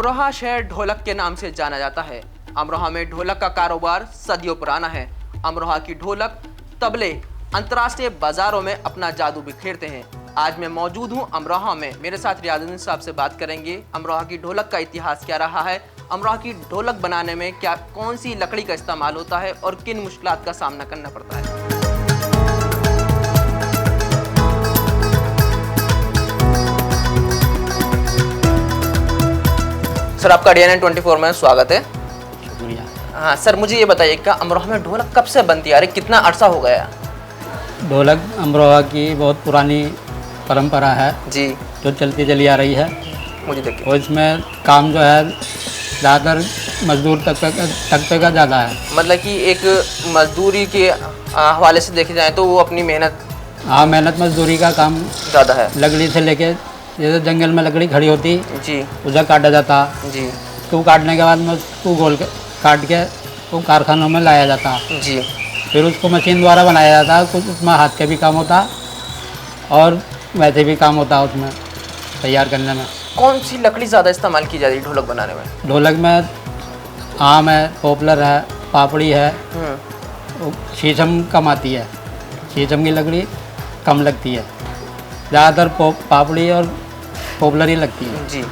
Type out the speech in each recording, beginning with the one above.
अमरोहा शहर ढोलक के नाम से जाना जाता है। अमरोहा में ढोलक का कारोबार सदियों पुराना है। अमरोहा की ढोलक तबले अंतर्राष्ट्रीय बाजारों में अपना जादू बिखेरते हैं। आज मैं मौजूद हूं अमरोहा में। मेरे साथ रियाजुद्दीन साहब से बात करेंगे। अमरोहा की ढोलक का इतिहास क्या रहा है, अमरोहा की ढोलक बनाने में क्या कौन सी लकड़ी का इस्तेमाल होता है और किन मुश्किलात का सामना करना पड़ता है। सर, आपका DNN 24 में स्वागत है। शुक्रिया। हाँ सर, मुझे ये बताइए कि अमरोहा में ढोलक कब से बनती आ रही, कितना अरसा हो गया? ढोलक अमरोहा की बहुत पुरानी परंपरा है जी, जो चलती चली आ रही है। मुझे देखिए। और इसमें काम जो है ज़्यादातर मजदूर तबके का ज़्यादा है। मतलब कि एक मजदूरी के हवाले से देखे जाए तो वो अपनी मेहनत, हाँ, मेहनत मजदूरी का काम ज़्यादा है। लकड़ी से लेके, जैसे जंगल में लकड़ी खड़ी होती जी उसे काटा जाता, जी तो काटने के बाद में उसको गोल काट के वो कारखानों में लाया जाता, जी। फिर उसको मशीन द्वारा बनाया जाता। कुछ उसमें हाथ का भी काम होता और वैसे भी काम होता उसमें तैयार करने में। कौन सी लकड़ी ज़्यादा इस्तेमाल की जाती है ढोलक बनाने में? ढोलक में आम है, पॉपुलर है, पापड़ी है, वो शीशम कम आती है। शीशम की लकड़ी कम लगती है, ज़्यादातर पापड़ी और पॉपुलर ही लगती है। जी।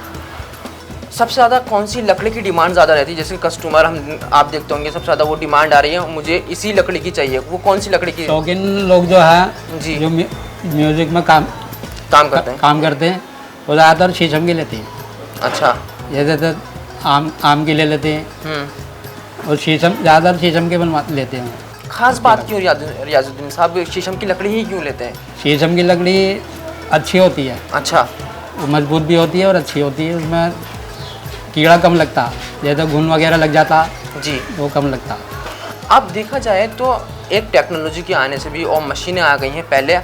सबसे ज़्यादा कौन सी लकड़ी की डिमांड ज़्यादा रहती है? जैसे कस्टमर आप देखते होंगे, सबसे ज़्यादा वो डिमांड आ रही है, मुझे इसी लकड़ी की चाहिए, वो कौन सी लकड़ी की? शौकीन लोग जो है जी, जो म्यूजिक में काम करते हैं वो ज़्यादातर शीशम की लेते हैं। अच्छा। जैसे तो आम की ले लेते हैं और शीशम ज़्यादातर शीशम के बनवा लेते हैं। खास बात क्यों रियाजुद्दीन साहब, शीशम की लकड़ी ही क्यों लेते हैं? शीशम की लकड़ी अच्छी होती है, अच्छा। वो मजबूत भी होती है और अच्छी होती है। उसमें कीड़ा कम लगता, जैसे घुन वगैरह लग जाता जी, वो कम लगता। अब देखा जाए तो एक टेक्नोलॉजी के आने से भी और मशीनें आ गई हैं। पहले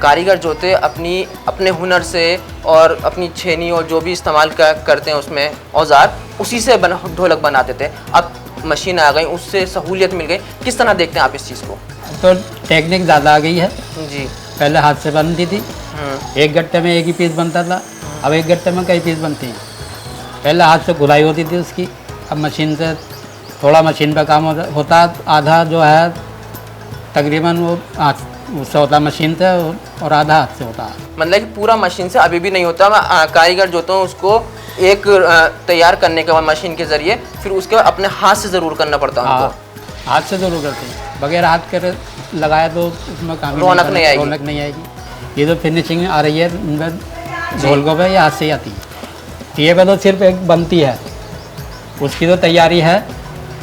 कारीगर जो थे अपने हुनर से और अपनी छेनी और जो भी इस्तेमाल करते हैं उसमें औजार, उसी से ढोलक बनाते थे। अब मशीन आ गई, उससे सहूलियत मिल गई। किस तरह देखते हैं आप इस चीज़ को? तो टेक्निक ज़्यादा आ गई है। जी। पहले हाथ से बनती थी, एक गट्टे में एक ही पीस बनता था, अब एक गट्टे में कई पीस बनते हैं। पहले हाथ से खुदाई होती थी उसकी, अब मशीन से थोड़ा मशीन पे काम होता। आधा जो है तकरीबन वो हाथ उससे होता मशीन से और आधा हाथ से होता। मतलब कि पूरा मशीन से अभी भी नहीं होता। कारीगर जो होते हैं उसको एक तैयार करने के बाद मशीन के ज़रिए फिर उसके बाद अपने हाथ से ज़रूर करना पड़ता है उनको। हाथ से ज़रूर करते हैं, बगैर हाथ कर लगाया तो उसमें काम रौनक नहीं आएगी। ये जो फिनिशिंग आ रही है इनमें ढोलकों पे, ये हाथ से ही आती है। ये पे तो सिर्फ एक बनती है, उसकी तो तैयारी है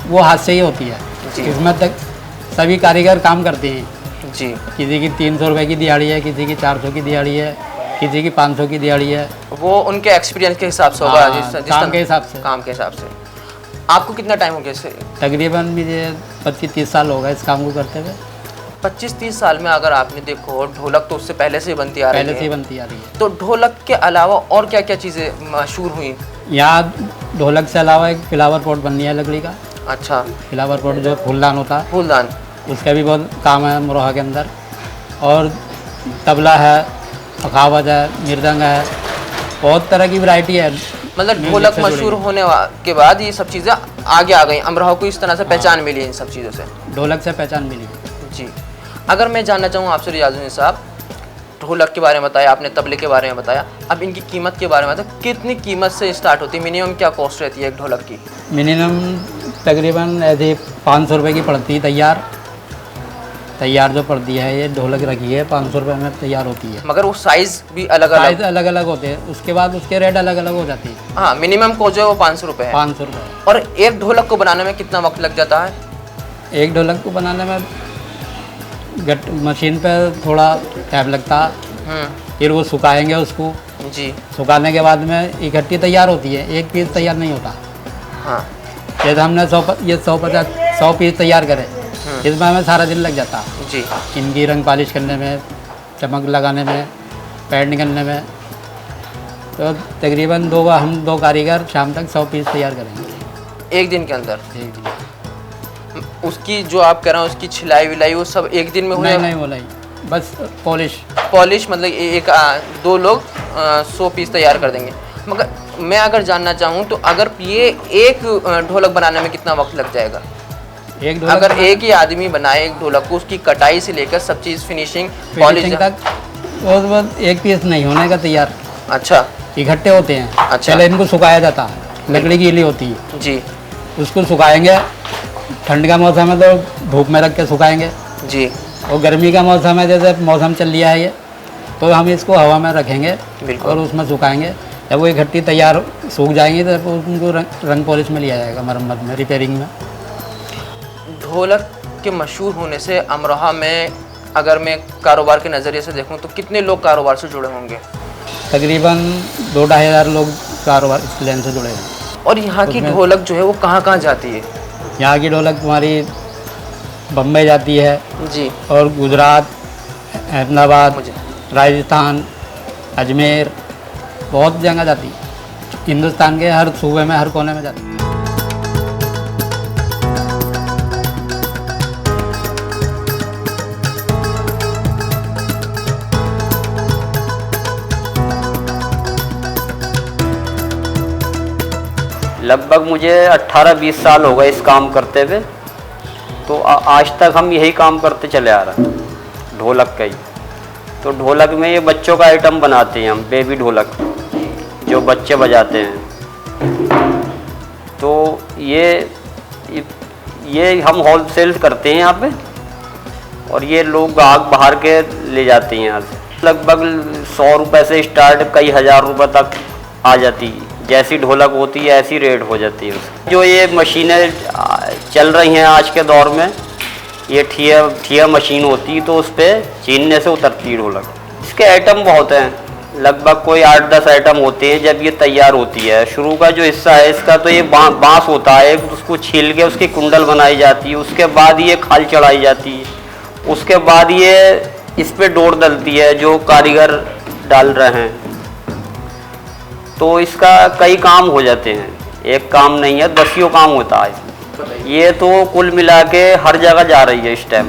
वो हाथ से ही होती है। इसमें तक सभी कारीगर काम करते हैं जी। किसी की 300 रुपये की दिहाड़ी है, किसी की 400 की दिहाड़ी है, किसी की 500 की दिहाड़ी है। वो उनके एक्सपीरियंस के हिसाब से होगा, काम के हिसाब से। काम के हिसाब से। आपको कितना टाइम हो गया इससे? तकरीबन मुझे 25-30 साल हो गए इस काम को करते हुए। 25-30 साल में अगर आपने देखो, ढोलक तो उससे पहले से बनती आ रही है। पहले से बनती आ रही है। तो ढोलक के अलावा और क्या क्या चीज़ें मशहूर हुई? यहाँ ढोलक से अलावा एक फ्लावर पॉट बन है लकड़ी का। अच्छा। फ्लावर पॉट जो फूलदान होता है, फूलदान, उसका भी बहुत काम है अमरोहा के अंदर। और तबला है, अखावत है, मृदंग है, बहुत तरह की वैरायटी है। मतलब ढोलक मशहूर होने के बाद ये सब चीज़ें आगे आ गई, अमरोहा को इस तरह से पहचान मिली इन सब चीज़ों से। ढोलक से पहचान मिली जी। अगर मैं जानना चाहूँ आपसे रियाजुद्दीन साहब, ढोलक के बारे में बताया आपने, तबले के बारे में बताया, अब इनकी कीमत के बारे में बताया। कितनी कीमत से स्टार्ट होती है, मिनिमम क्या कॉस्ट रहती है एक ढोलक की? मिनिमम तकरीबन ऐसे 500 रुपये की पड़ती है। तैयार जो पड़ती है, ये ढोलक रखी है 500 रुपये में तैयार होती है। मगर वो साइज़ भी अलग अलग होते हैं, उसके बाद उसके रेट अलग अलग हो जाती है। हाँ, मिनिमम को जो है वो 500 रुपये है। 500 रुपये। और एक ढोलक को बनाने में कितना वक्त लग जाता है? एक ढोलक को बनाने में मशीन पे थोड़ा टाइम लगता, फिर वो सुखाएंगे उसको। जी। सुखाने के बाद में इकट्ठी तैयार होती है, एक पीस तैयार नहीं होता। हाँ। जैसे हमने 100 पीस तैयार करे, इसमें हमें सारा दिन लग जाता जी। इनकी रंग पॉलिश करने में, चमक लगाने में, पैड निकलने में। तो तकरीबन हम दो कारीगर शाम तक 100 पीस तैयार करेंगे एक दिन के अंदर। एक दिन। उसकी जो आप कह रहे हो उसकी छिलाई विलाई वो सब एक दिन में हो? नहीं, वो नहीं, बस पॉलिश मतलब एक 2 लोग 100 पीस तैयार कर देंगे। मगर मैं अगर जानना चाहूँ तो अगर ये एक ढोलक बनाने में कितना वक्त लग जाएगा? एक ढोलक अगर एक ही आदमी बनाए एक ढोलक को, उसकी कटाई से लेकर सब चीज़ फिनिशिंग फिनिशिंग तक, वो बस एक पीस नहीं होने का तैयार। अच्छा, इकट्ठे होते हैं। अच्छा। पहले इनको सुखाया जाता है, लकड़ी गीली होती है जी उसको सुखाएंगे। ठंड का मौसम है तो धूप में रख के सुखाएंगे जी। और गर्मी का मौसम है, जैसे मौसम चल लिया है ये, तो हम इसको हवा में रखेंगे बिल्कुल। और उसमें सुखाएंगे। जब वो इकट्ठी तैयार सूख जाएंगी तो उनको रंग पॉलिश में लिया जाएगा, मरम्मत में, रिपेयरिंग में। ढोलक के मशहूर होने से अमरोहा में अगर मैं कारोबार के नज़रिए से देखूं तो कितने लोग कारोबार से जुड़े होंगे? तकरीबन 2-2.5 हज़ार लोग कारोबार इस लाइन से जुड़े हैं। और यहाँ की ढोलक जो है वो कहाँ कहाँ जाती है? यहाँ की ढोलक तुम्हारी बम्बई जाती है जी। और गुजरात, अहमदाबाद, मुझे राजस्थान, अजमेर, बहुत जगह जाती है। हिंदुस्तान के हर सूबे में, हर कोने में जाती है। लगभग मुझे 18-20 साल हो गए इस काम करते हुए। तो आज तक हम यही काम करते चले आ रहे हैं, ढोलक का ही। तो ढोलक में ये बच्चों का आइटम बनाते हैं हम, बेबी ढोलक जो बच्चे बजाते हैं। तो ये हम होलसेल करते हैं यहाँ पे, और ये लोग ग्राहक बाहर के ले जाते हैं यहाँ से। लगभग 100 रुपये से स्टार्ट कई हज़ार रुपये तक आ जाती है। जैसी ढोलक होती है ऐसी रेट हो जाती है उसकी। जो ये मशीनें चल रही हैं आज के दौर में, ये ठिया मशीन होती है, तो उस पर छीनने से उतरती है ढोलक। इसके आइटम बहुत हैं, लगभग कोई 8-10 आइटम होते हैं जब ये तैयार होती है। शुरू का जो हिस्सा है इसका तो ये बांस होता है, उसको छील के उसकी कुंडल बनाई जाती है। उसके बाद ये खाल चढ़ाई जाती है। उसके बाद ये इस पर डोर डलती है जो कारीगर डाल रहे हैं। तो इसका कई काम हो जाते हैं, एक काम नहीं है, 10 काम होता है। ये तो कुल मिला के हर जगह जा रही है इस टाइम,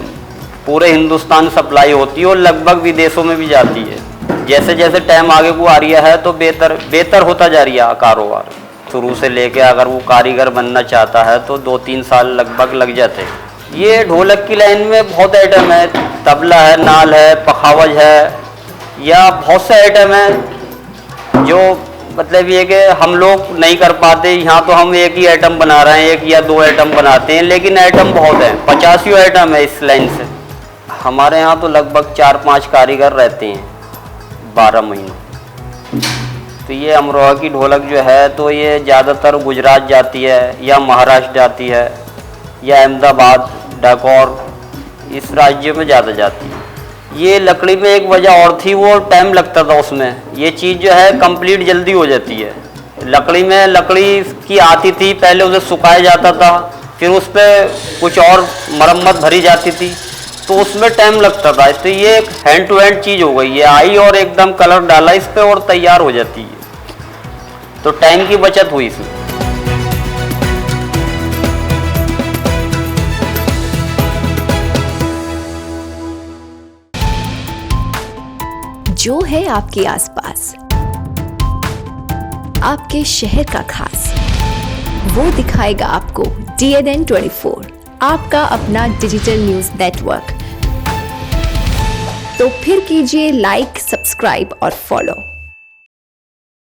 पूरे हिंदुस्तान सप्लाई होती है और लगभग विदेशों में भी जाती है। जैसे जैसे टाइम आगे को आ रहा है तो बेहतर होता जा रही है कारोबार। शुरू से लेके अगर वो कारीगर बनना चाहता है तो 2-3 साल लगभग लग जाते हैं। ये ढोलक की लाइन में बहुत आइटम है, तबला है, नाल है, पखावज है, या बहुत से आइटम है जो मतलब ये कि हम लोग नहीं कर पाते। यहाँ तो हम एक ही आइटम बना रहे हैं, 1 या 2 आइटम बनाते हैं, लेकिन आइटम बहुत हैं, 50 आइटम है इस लाइन से। हमारे यहाँ तो लगभग 4-5 कारीगर रहते हैं 12 महीने। तो ये अमरोहा की ढोलक जो है तो ये ज़्यादातर गुजरात जाती है, या महाराष्ट्र जाती है, या अहमदाबाद, डाकोर, इस राज्य में ज़्यादा जाती है। ये लकड़ी में एक वजह और थी, वो टाइम लगता था उसमें। ये चीज़ जो है कंप्लीट जल्दी हो जाती है। लकड़ी में लकड़ी की आती थी, पहले उसे सुखाया जाता था, फिर उस पर कुछ और मरम्मत भरी जाती थी, तो उसमें टाइम लगता था। तो ये एक हैंड टू हैंड चीज़ हो गई है, आई और एकदम कलर डाला इस पर और तैयार हो जाती है। तो टाइम की बचत हुई इसमें। जो है आपके आसपास, आपके शहर का खास, वो दिखाएगा आपको DNN 24, आपका अपना डिजिटल न्यूज नेटवर्क। तो फिर कीजिए लाइक, सब्सक्राइब और फॉलो।